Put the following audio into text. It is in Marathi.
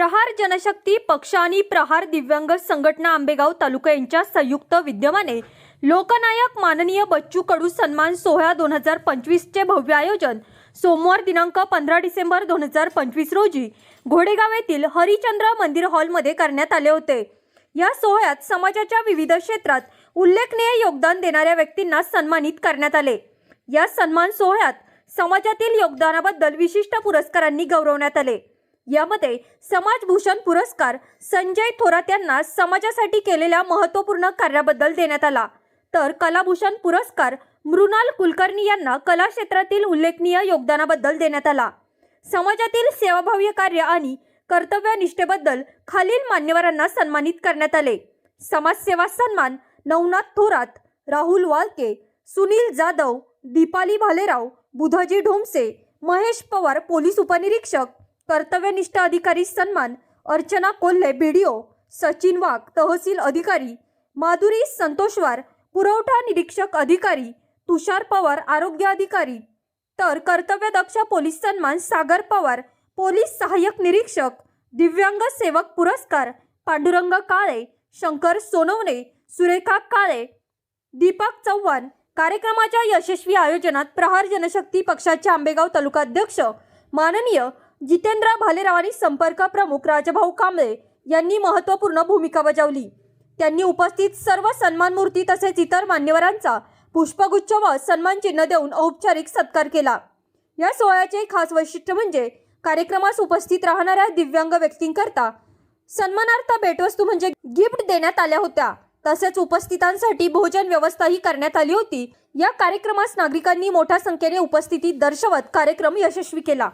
प्रहार जनशक्ती पक्ष आणि प्रहार दिव्यांग संघटना आंबेगाव तालुका यांच्या संयुक्त विद्यमाने लोकनायक माननीय बच्चू कडू सन्मान सोहळा 2025 चे भव्य आयोजन सोमवार दिनांक 15 डिसेंबर 2025 रोजी घोडेगाव येथील हरिचंद्र मंदिर हॉलमध्ये करण्यात आले होते। या सोहळ्यात समाजाच्या विविध क्षेत्रात उल्लेखनीय योगदान देणाऱ्या व्यक्तींना सन्मानित करण्यात आले। या सन्मान सोहळ्यात समाजातील योगदानाबद्दल विशिष्ट पुरस्कारांनी गौरवण्यात आले। यामध्ये समाजभूषण पुरस्कार संजय थोरात यांना समाजासाठी केलेल्या महत्त्वपूर्ण कार्याबद्दल देण्यात आला, तर कलाभूषण पुरस्कार मृणाल कुलकर्णी यांना कला क्षेत्रातील उल्लेखनीय योगदानाबद्दल देण्यात आला। समाजातील सेवाभावी कार्य आणि कर्तव्यनिष्ठेबद्दल खालील मान्यवरांना सन्मानित करण्यात आले। समाजसेवा सन्मान नवनाथ थोरात, राहुल वालके, सुनील जाधव, दीपाली भालेराव, बुधाजी ढोमसे, महेश पवार पोलीस उपनिरीक्षक, कर्तव्यनिष्ठ अधिकारी सन्मान अर्चना कोल्हे बीडीओ, सचिन वाघ तहसील अधिकारी, माधुरी संतोषवार पुरवठा निरीक्षक अधिकारी, तुषार पवार आरोग्य अधिकारी, तर कर्तव्यदक्ष पोलीस सन्मान सागर पवार पोलीस सहाय्यक निरीक्षक, दिव्यांग सेवक पुरस्कार पांडुरंग काळे, शंकर सोनवणे, सुरेखा काळे, दीपक चव्हाण। कार्यक्रमाच्या यशस्वी आयोजनात प्रहार जनशक्ती पक्षाचे आंबेगाव तालुका अध्यक्ष माननीय जितेंद्र भालेराव आणि संपर्क प्रमुख राजभाऊ कांबळे यांनी महत्त्वपूर्ण भूमिका बजावली। त्यांनी उपस्थित सर्व सन्मान मूर्ती तसेच इतर मान्यवरांचा पुष्पगुच्छ व सन्मान चिन्ह देऊन औपचारिक सत्कार केला। या सोहळ्याचे खास वैशिष्ट्य म्हणजे कार्यक्रमास उपस्थित राहणाऱ्या दिव्यांग व्यक्तींकरता सन्मानार्थ भेटवस्तू म्हणजे गिफ्ट देण्यात आल्या होत्या। तसेच उपस्थितांसाठी भोजन व्यवस्थाही करण्यात आली होती। या कार्यक्रमास नागरिकांनी मोठ्या संख्येने उपस्थिती दर्शवत कार्यक्रम यशस्वी केला।